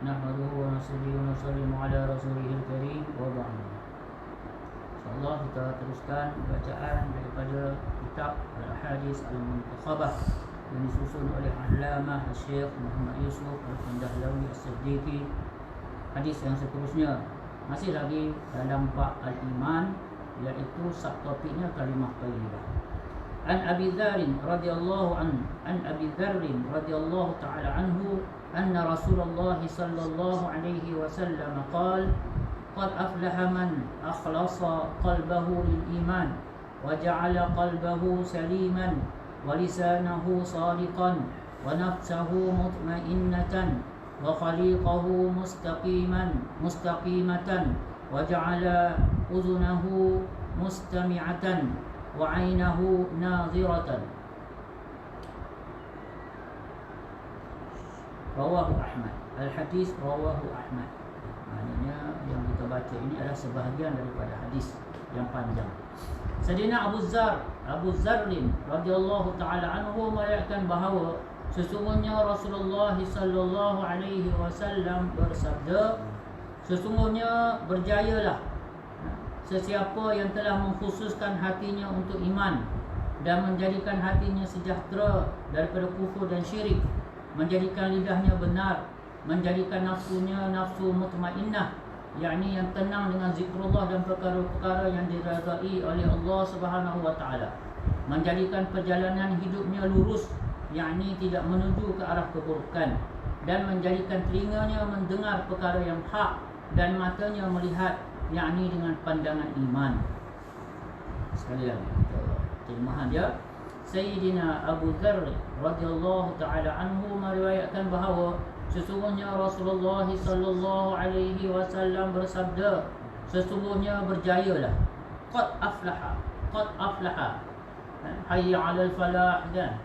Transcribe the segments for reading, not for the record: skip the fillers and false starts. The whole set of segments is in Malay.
نحمده ونصلي ونسلم على rasulihil karim wa ba'd. InsyaAllah kita teruskan bacaan daripada kitab Al-Hadis Al-Muntakhabah yang disusun oleh Allamah Syekh Muhammad Yusuf Al-Kandahlawi As-Siddiqi. Hadis yang seterusnya masih lagi dalam bab Al-Iman, iaitu subtopiknya kalimah thayyibah. An Abi Dzar radhiyallahu ta'ala anhu anna Rasulullah sallallahu alaihi wasallam qala qad aflaha man akhlasa qalbahu lil iman wa ja'ala qalbahu saliman wa lisanahu sadiqan wa nafsuhu mutmainnatan wa khaliquhu mustaqimatan wa ja'ala udhunahu mustami'atan wa 'ainahu nadhiratan. Rawahu Ahmad. Al-hadis rawahu Ahmad. Maknanya yang kita baca ini adalah sebahagian daripada hadis yang panjang. Sayyidina Abu Dzar radhiyallahu taala anhu meriwayatkan bahawa sesungguhnya Rasulullah sallallahu alaihi wasallam bersabda, sesungguhnya berjayalah sesiapa yang telah mengkhususkan hatinya untuk iman dan menjadikan hatinya sejahtera daripada kufur dan syirik, menjadikan lidahnya benar, menjadikan nafsunya nafsu mutmainnah, yakni yang tenang dengan zikrullah dan perkara-perkara yang diridai oleh Allah Subhanahu wa taala, menjadikan perjalanan hidupnya lurus, yakni tidak menuju ke arah keburukan, dan menjadikan telinganya mendengar perkara yang hak dan matanya melihat, yakni dengan pandangan iman. Sekali lagi terjemahan dia. Sayyidina Abu Dzar radhiyallahu taala anhu meriwayatkan bahawa sesungguhnya Rasulullah sallallahu alaihi wasallam bersabda, sesungguhnya berjayalah, qad aflaha hayya 'alal falah. Dan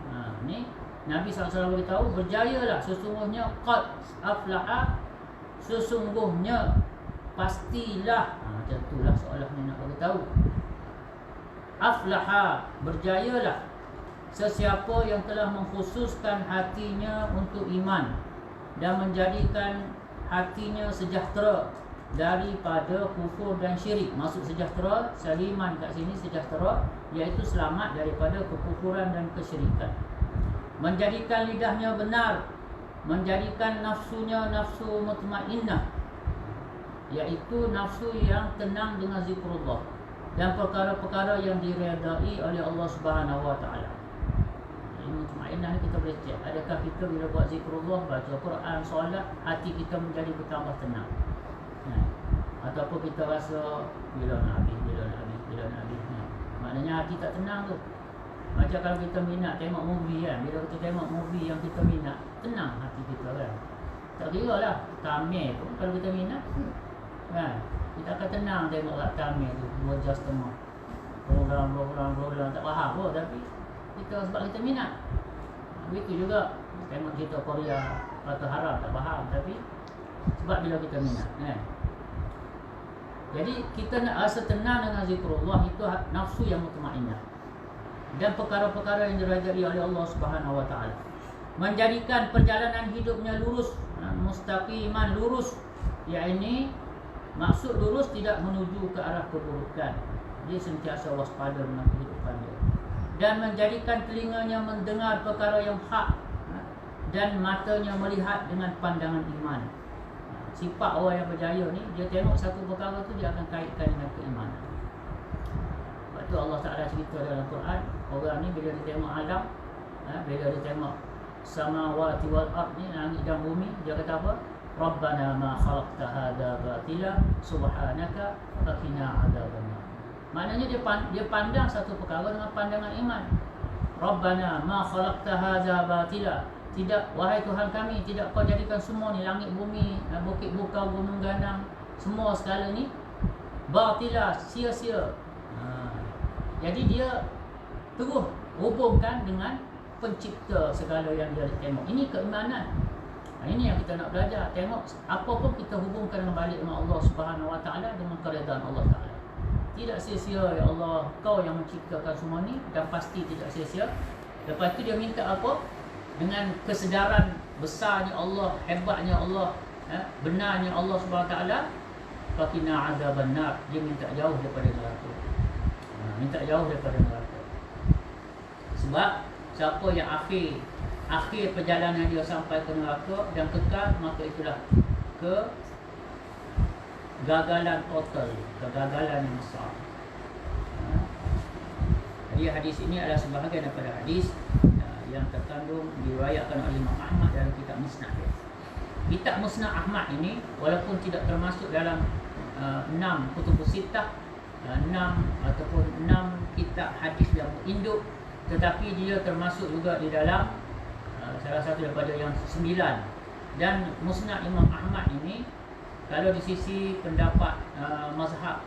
ni Nabi SAW beritahu berjayalah, sesungguhnya qad aflaha, sesungguhnya, pastilah. Macam itulah soalannya nak beritahu. Aflaha, berjayalah sesiapa yang telah mengkhususkan hatinya untuk iman dan menjadikan hatinya sejahtera daripada kufur dan syirik. Maksud sejahtera, saliman kat sini sejahtera, iaitu selamat daripada kekufuran dan kesyirikan. Menjadikan lidahnya benar, menjadikan nafsunya nafsu mutmainnah, iaitu nafsu yang tenang dengan zikrullah dan perkara-perkara yang diredai oleh Allah Subhanahu wa taala. Mutmainnah ni kita boleh cek, adakah kita bila buat zikrullah, baca Quran, solat, hati kita menjadi bertambah tenang, ataupun kita rasa bila nak habis. Maknanya hati tak tenang tu. Macam kalau kita minat tengok movie kan, bila kita tengok movie yang kita minat, tenang hati kita kan. Tak kira lah Tamil pun, kalau kita minat kan, kita akan tenang tengok kat Tamil tu 2 jam setengah, program tak faham pun, tapi kita sebab kita minat. Begitu juga tengok cerita Korea atau haram, tak faham, tapi sebab bila kita minat kan. Jadi kita nak rasa tenang dengan zikrullah, itu nafsu yang mutmainnah dan perkara-perkara yang diridai oleh Allah Subhanahu wa taala. Menjadikan perjalanan hidupnya lurus, mustaqiman, lurus, yakni maksud lurus tidak menuju ke arah keburukan. Dia sentiasa waspada dengan kehidupan dia. Dan menjadikan telinganya mendengar perkara yang hak dan matanya melihat dengan pandangan iman. Sifat orang yang berjaya ni, dia tengok satu perkara tu, dia akan kaitkan dengan keimanan. Sebab tu Allah Ta'ala cerita dalam Quran, orang ni bila dia tengok alam, bila dia tengok samawati wal ard ni, langit dan bumi, dia kata apa? Rabbana ma khalaqta hadza batila subhanaka faqina adzabannar. Maknanya dia pandang satu perkara dengan pandangan iman. Rabbana ma khalaqta hadza batila, tidak, wahai Tuhan kami, tidak kau jadikan semua ni, langit bumi, bukit bukau, gunung ganang, semua segala ni batila, sia-sia. Jadi dia terus hubungkan dengan pencipta segala yang dia tengok. Ini keimanan. Ini yang kita nak belajar. Tengok apa pun kita hubungkan dengan balik dengan Allah Subhanahu wa taala, dengan keredaan Allah Taala. Tidak sia-sia, ya Allah, kau yang menciptakan semua ni, dan pasti tidak sia-sia. Lepas tu dia minta apa? Dengan kesedaran besarnya Allah, hebatnya Allah, benarnya Allah Subhanahu Wa Taala, faqina azaban nar, dia minta jauh daripada neraka. Minta jauh daripada neraka. Sebab siapa yang akhir perjalanan dia sampai ke neraka dan kekal, maka itulah kegagalan total, kegagalan yang besar. Jadi hadis ini adalah sebahagian daripada hadis yang terkandung diriwayatkan oleh Imam Ahmad dalam kitab Musnad. Kitab Musnad Ahmad ini walaupun tidak termasuk dalam 6 kutubus sittah, 6 kitab hadis yang berinduk, tetapi dia termasuk juga di dalam salah satu daripada yang 9. Dan Musnad Imam Ahmad ini kalau di sisi pendapat mazhab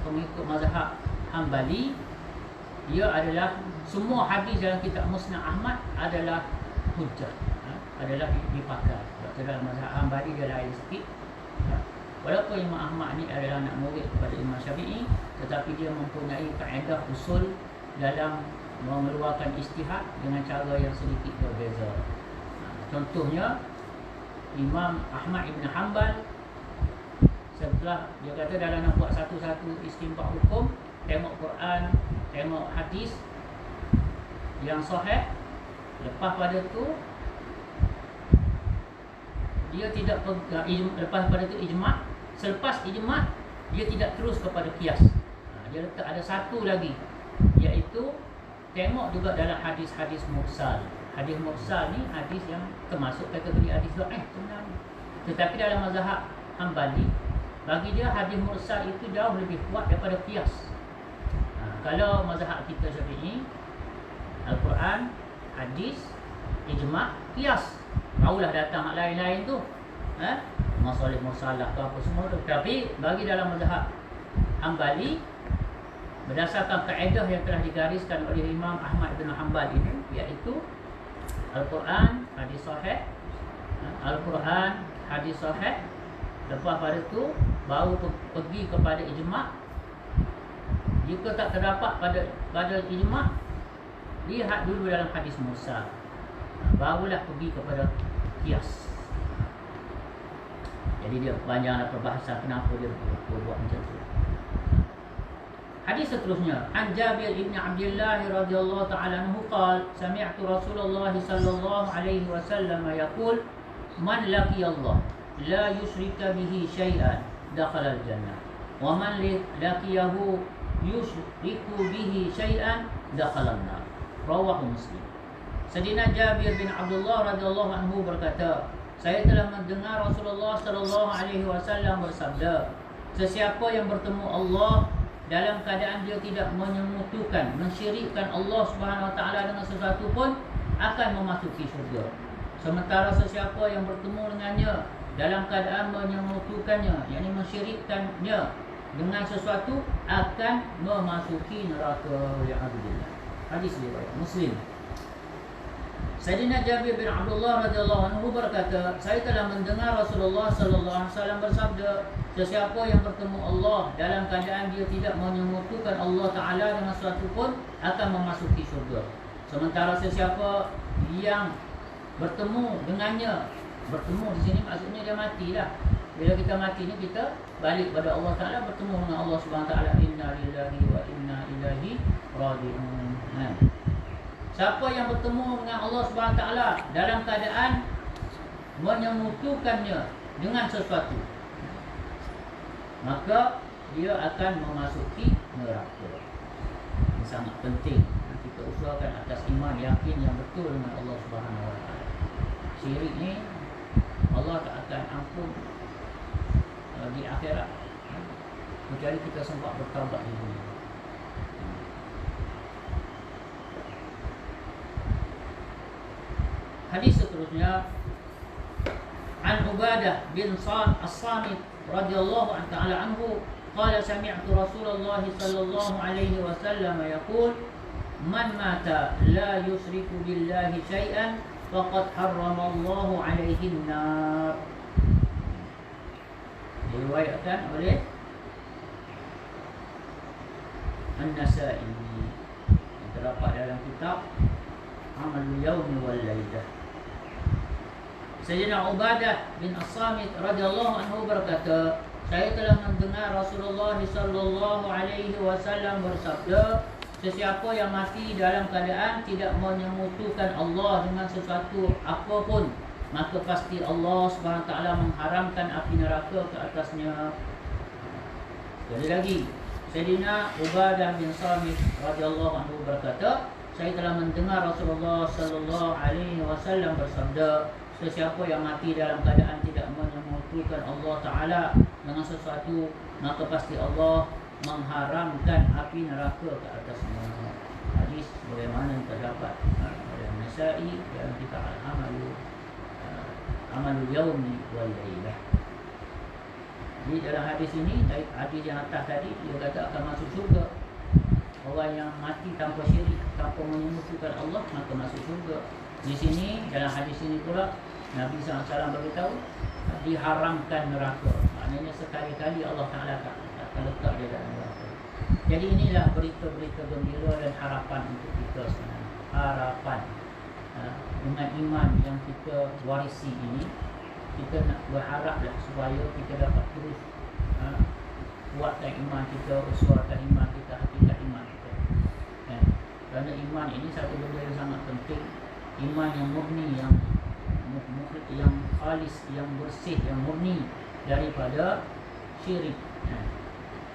pengikut mazhab Hambali, dia adalah semua hadis dalam kitab Musnad Ahmad adalah hujjah, adalah dipakai. Sebab dalam mazhab Hambali dia lain sikit. Walaupun Imam Ahmad ni adalah anak murid kepada Imam Syafi'i, tetapi dia mempunyai kaedah usul dalam mengeluarkan ijtihad dengan cara yang sedikit berbeza. Contohnya Imam Ahmad Ibn Hanbal, setelah dia kata dalam nak buat satu-satu istinbat hukum, tengok Quran, tengok hadis yang sahih, lepas pada tu dia tidak lepas pada tu ijma', selepas ijma' dia tidak terus kepada qiyas. Dia letak ada satu lagi, iaitu tengok juga dalam hadis-hadis mursal. Hadis mursal ni hadis yang termasuk kategori hadis dhaif sebenarnya. Tetapi dalam mazhab Hambali, bagi dia hadis mursal itu jauh lebih kuat daripada qiyas. Kalau mazhab kita Syafi'i, Al-Quran, hadis, ijma', qiyas. Barulah datang hak lain-lain tu, masalah musalah ke apa semua tu. Tapi bagi dalam mazhab Hambali, berdasarkan kaedah yang telah digariskan oleh Imam Ahmad bin Hanbal ini, iaitu Al-Quran, hadis sahih, Al-Quran, hadis sahih, lepas pada tu baru pergi kepada ijma'. Jika tak terdapat pada ijma', lihat dulu dalam hadis mursal, barulah pergi kepada qiyas. Jadi dia panjanglah perbahasan kenapa dia buat macam tu. Hadis seterusnya, an Jabir bin Abdullah radhiyallahu ta'ala anhu qala sami'tu Rasulullah sallallahu alaihi wasallam yaqul man laqiya Allah la yushrika bihi syai'an dakhala al-jannah wa man laqiyahu yushriku bihi syai'an dakhala an-nar. Rawahu Muslim. Sayyidina Jabir bin Abdullah radhiyallahu anhu berkata, saya telah mendengar Rasulullah sallallahu alaihi wasallam bersabda, sesiapa yang bertemu Allah dalam keadaan dia tidak menyemutukan, mensyirikkan Allah Subhanahu wa taala dengan sesuatu pun, akan memasuki syurga. Sementara sesiapa yang bertemu dengannya dalam keadaan menyemutukannya, yakni mensyirikkannya dengan sesuatu, akan memasuki neraka. Ya Alhamdulillah. Hadis riwayat Muslim. Sayyidina Jabir bin Abdullah radhiyallahu anhu berkata, saya telah mendengar Rasulullah sallallahu alaihi wasallam bersabda, sesiapa yang bertemu Allah dalam keadaan dia tidak menyemutukan Allah Taala dengan sesuatu pun, akan memasuki syurga. Sementara sesiapa yang bertemu dengannya, bertemu di sini maksudnya dia matilah. Bila kita mati ni, kita balik pada Allah Taala, bertemu dengan Allah Subhanahu Taala. Inna lillahi wa inna ilaihi raji'un. Siapa yang bertemu dengan Allah Subhanahu Taala dalam keadaan menyemutukannya dengan sesuatu, maka dia akan memasuki neraka. Ini sangat penting kita usahakan atas iman yakin yang betul dengan Allah Subhanahu Wa Taala. Syirik ni Allah tak akan ampun di akhirat, kecuali kita sempat bertaubat di dunia. Hadis seterusnya, an Ubadah bin As-Samit radhiyallahu ta'ala anhu qala sami'tu Rasulullah sallallahu alaihi wasallam yaqul man mata la yusyriku billahi syai'an faqad harrama Allah alaihi an-nar. Diriwayatkan oleh An-Nasa'i, yang terdapat dalam kitab Amalul Yawmi wal Lailah. Sayyidina Ubadah bin As-Samit radhiyallahu anhu berkata, saya telah mendengar Rasulullah sallallahu alaihi wasallam bersabda, sesiapa yang mati dalam keadaan tidak menyekutukan Allah dengan sesuatu apapun, maka pasti Allah Subhanahu taala mengharamkan api neraka ke atasnya. Sekali lagi, Sayyidina Ubadah bin Samit radhiyallahu anhu berkata, saya telah mendengar Rasulullah sallallahu alaihi wasallam bersabda, sesiapa yang mati dalam keadaan tidak menyekutukan Allah taala dengan sesuatu, maka pasti Allah mengharamkan api neraka ke atasnya. Hadis bagaimana yang terdapat dalam Nasa'i dalam kitab Amalul Yawmi wal Lailah. Jadi dalam hadis ini, hadis yang atas tadi, dia kata akan masuk syurga orang yang mati tanpa syirik, tanpa menyekutukan Allah, maka masuk syurga. Di sini dalam hadis ini pula Nabi SAW beritahu diharamkan neraka. Maknanya sekali-kali Allah Ta'ala akan letak dia dalam neraka. Jadi inilah berita-berita gembira dan harapan untuk kita sebenarnya. Harapan dengan iman yang kita warisi ini, kita nak berharaplah supaya kita dapat terus kuatkan iman kita, usahakan iman kita, hakikat iman kita. Kerana iman ini satu benda yang sangat penting. Iman yang murni, yang khalis, yang bersih, yang murni daripada syirik.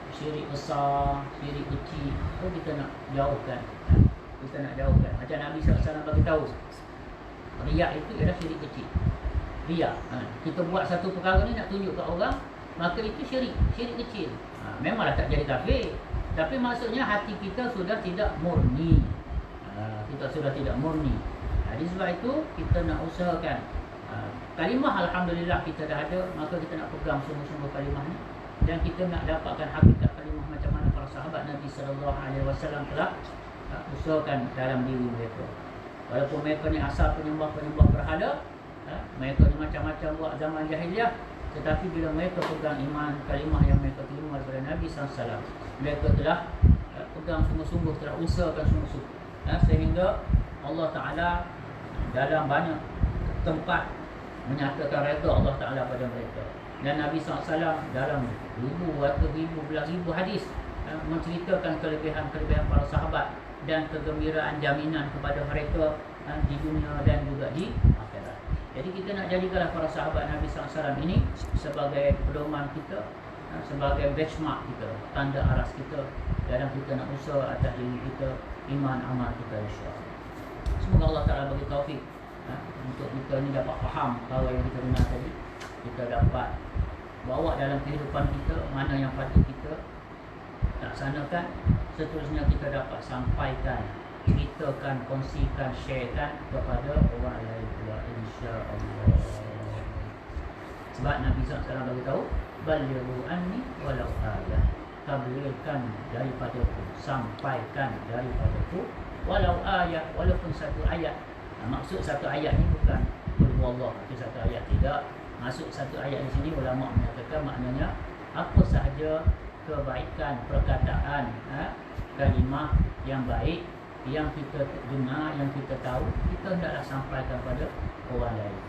Syirik besar, syirik kecil, itu kita nak jauhkan. Kita nak jauhkan. Macam Nabi SAW bagi tahu, riak itu ialah syirik kecil. Riak. Kita buat satu perkara ni nak tunjuk kat orang, maka itu syirik kecil. Memanglah tak jadi kafir, tapi maksudnya hati kita sudah tidak murni. Kita sudah tidak murni. Jadi sebab itu kita nak usahakan kalimah alhamdulillah kita dah ada, maka kita nak pegang sungguh-sungguh kalimah ni, dan kita nak dapatkan hakikat kalimah macam mana para sahabat Nabi sallallahu alaihi wasallam telah usahakan dalam diri mereka. Walaupun mereka ni asal penyembah berhala, mereka ni macam-macam buat zaman jahiliah, tetapi bila mereka pegang iman, kalimah yang mereka terima daripada Nabi SAW, mereka telah pegang sungguh-sungguh, telah usahakan sungguh-sungguh, sehingga Allah Ta'ala dalam banyak tempat menyatakan redha Allah Ta'ala pada mereka. Dan Nabi SAW dalam belas ribu hadis menceritakan kelebihan-kelebihan para sahabat dan kegembiraan jaminan kepada mereka di dunia dan juga di akhirat. Jadi kita nak jadikanlah para sahabat Nabi SAW ini sebagai pedoman kita, sebagai benchmark kita, tanda aras kita dalam kita nak usaha atas diri kita, iman amal kita, insya-Allah. Semoga Allah Ta'ala bagi taufik untuk kita ni dapat faham perkara yang kita dengar tadi, kita dapat bawa dalam kehidupan kita, mana yang patut kita laksanakan, seterusnya kita dapat sampaikan, ceritakan, kongsikan, sharekan kepada orang lain pula, insya-Allah. Sebab Nabi SAW bagi tahu, balighu anni walau ayah, tabligkan daripadaku, sampaikan daripadaku walau ayat, walaupun satu ayat. Maksud satu ayat ni bukan Allah itu satu ayat, tidak. Maksud satu ayat di sini ulama menyatakan maknanya apa sahaja kebaikan perkataan, kalimah yang baik yang kita dengar, yang kita tahu, kita hendaklah sampaikan pada orang lain.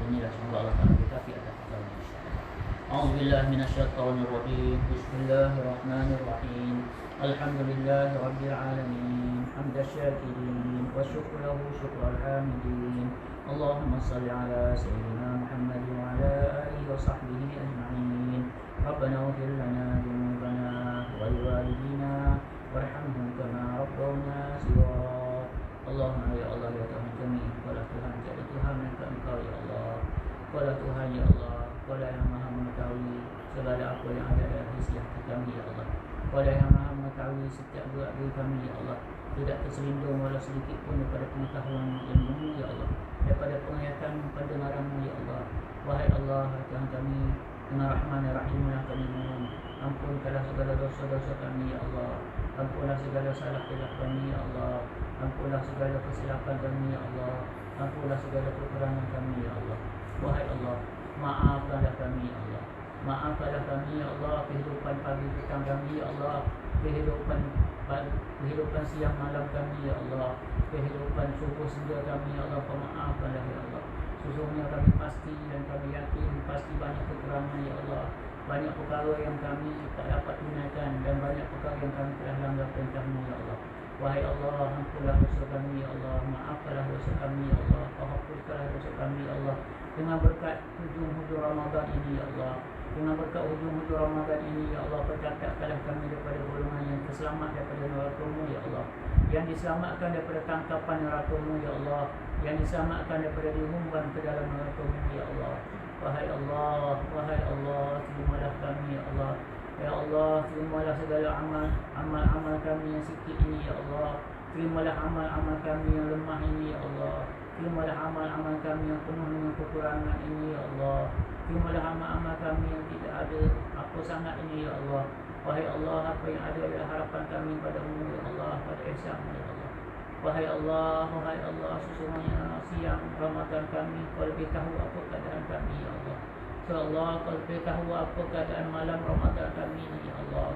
Inilah semoga Allah Taala berkati atas kita, insya-Allah. A'udzubillahi minasyaitonirrajim. Bismillahirrahmanirrahim. Alhamdulillahi rabbil alamin. Hamdan syakirin wa syukruhu syukrul hamidin. Allahumma salli ala sayyidina Muhammad wa ala alihi wa sahbihi ajma'in. Rabbana ighfir lana dhunubana wa liwalidina warhamhum kama rabbawna shighara. Allahumma ya Allah, ya Tuhan kami, Engkaulah Tuhan, tiada Tuhan melainkan Engkau ya Allah. Engkaulah Tuhan ya Allah, Engkaulah yang maha mengetahui segala apa yang ada dalam isi hati kami ya Allah. Engkaulah yang maha mengetahui setiap gerak diri kami ya Allah. Tidak terselindung walau sedikit pun daripada pengetahuan ilmu ya Allah, daripada penglihatan pendengaran-Mu ya Allah. Wahai Allah, Tuhan kami, dengan rahman dan rahimlah kami mohon, ampunkanlah segala dosa-dosa kami ya Allah. Ampunlah segala salah silap kami ya Allah. Ampunlah segala kesilapan kami ya Allah. Ampunlah segala kekurangan kami ya Allah. Wahai Allah, maafkanlah kami ya Allah. Maafkanlah kami ya Allah, kehidupan pagi petang kami ya Allah, kehidupan siang malam kami ya Allah, kehidupan subuh senja kami ya Allah. Maafkanlah ya Allah. Sesungguhnya kami pasti dan kami yakin pasti banyak kekurangan ya Allah. Banyak perkara yang kami tak dapat tunaikan dan banyak perkara yang kami telah langgar perintah-Mu ya Allah. Wahai Allah, ampunlah dosa kami ya Allah. Maafkanlah dosa kami ya Allah. Hapuskanlah dosa kami ya Allah. Dengan berkat hujung-hujung Ramadan ini ya Allah. Dengan berkat hujung-hujung Ramadan ini ya Allah, percatatkanlah kami daripada golongan yang terselamat daripada neraka-Mu ya Allah. Yang diselamatkan daripada tangkapan neraka-Mu ya Allah. Yang diselamatkan daripada dihumban ke dalam neraka-Mu ya Allah. Wahai Allah, wahai Allah, terimalah kami ya Allah. Ya Allah, terimalah segala amal kami yang sikit ini ya Allah. Terimalah amal kami yang lemah ini ya Allah. Terimalah amal kami yang penuh dengan kekurangan ini ya Allah. Terimalah amal kami yang tidak ada apa sangat ini ya Allah. Wahai Allah, apa yang ada adalah harapan kami pada-Mu ya Allah, pada ihsan-Mu ya Allah. Wahai Allah, sesungguhnya siang Ramadan kami, Kau lebih tahu apa keadaan kami ya Allah. Ya Allah, Kau lebih tahu apa keadaan malam Ramadan kami ini ya Allah.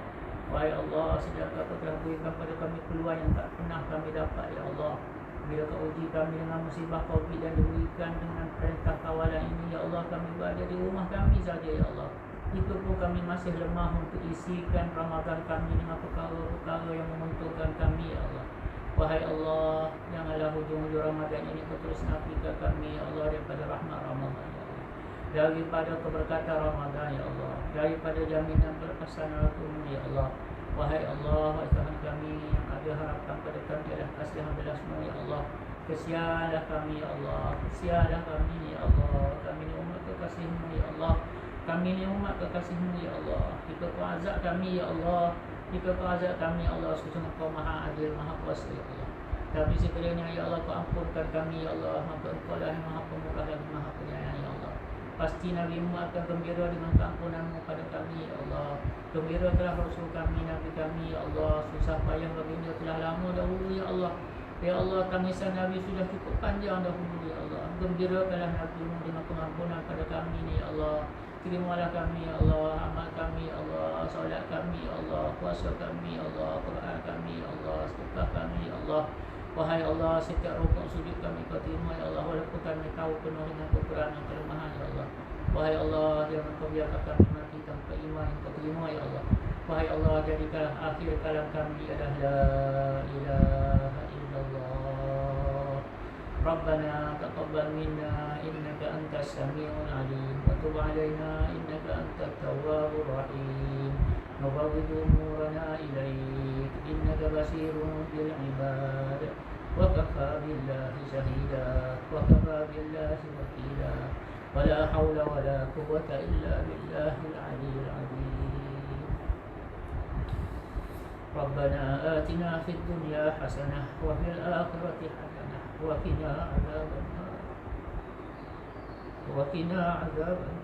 Wahai Allah, sedangkan Kau telah berikan pada kami peluang yang tak pernah kami dapat ya Allah. Bila Kau uji kami dengan musibah COVID dan diberikan dengan perintah kawalan ini ya Allah, kami berada di rumah kami saja ya Allah. Itu pun kami masih lemah untuk isikan Ramadan kami dengan perkara-perkara yang menguntungkan kami ya Allah. Wahai Allah, janganlah hujung-hujung Ramadan ini Kau terus nafikan kami ya Allah daripada rahmat Ramadan ya Allah. Daripada keberkatan Ramadan ya Allah. Daripada jaminan berkesan Rasul ya Allah. Wahai Allah, wahai Tuhan kami yang ada harapan pada kami adalah kasihan belasmu ya Allah. Kesianlah kami ya Allah. Kesianlah kami ya Allah. Kami ni umat kekasih-Mu ya Allah. Kami ni umat kekasih-Mu ya Allah. Jika Kau azab kami ya Allah, jika Kau azab kami ya Allah, sesungguhnya Kau maha adil, maha kuasa ya Allah. Tapi sekiranya ya Allah Kau ampunkan kami ya Allah, maka Engkau lah yang maha pemurah lagi maha penyayang ya Allah. Pasti Nabi-Mu akan gembira dengan keampunan-Mu pada kami ya Allah. Gembira telah Rasul kami, Nabi kami ya Allah. Susah payah baginda telah lama dahulu ya Allah. Ya Allah, tangisan Nabi sudah cukup panjang dahulu ya Allah. Gembirakanlah Nabi-Mu dengan pengampunan pada kami ni ya Allah. Terimalah kami ya Allah, amal kami ya Allah, solat kami ya Allah, puasa kami ya Allah, Quran kami ya Allah, sedekah kami ya Allah. Wahai Allah, setiap rukuk sujud kami Kau terima ya Allah, walaupun kami tahu penuh dengan kekurangan kelemahan ya Allah. Wahai Allah, jangan Kau biarkan kami mati tanpa iman yang Kau terima ya Allah. Wahai Allah, jadikanlah akhir kalam kami adalah la ilaha illallah. Rabbana taqabbal minna innaka antas samiul alim wa tub alaina innaka antat tawwabur rahim. Nawawwidu umurana ilaik innaka basirun bil ibad wa kafa billahi shahida wa kafa billahi wakila wa la hawla wa la quwwata illa billahil aliyyil azim. Rabbana atina fid dunya hasanah wa fil akhirati hasanah wa qina adzabannar wa qina adzabannar.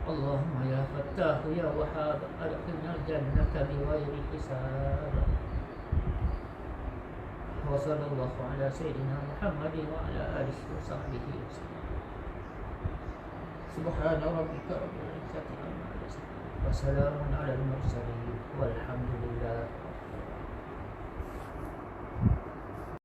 Allahumma ya Fattah ya Wahhab adkhilna jannata bighairi hisab. Wa sallallahu ala sayyidina Muhammadin wa ala alihi wa sahbihi wasallam. Subhana rabbika rabbil izzati amma yasifun wa salamun alal mursalin walhamdulillah.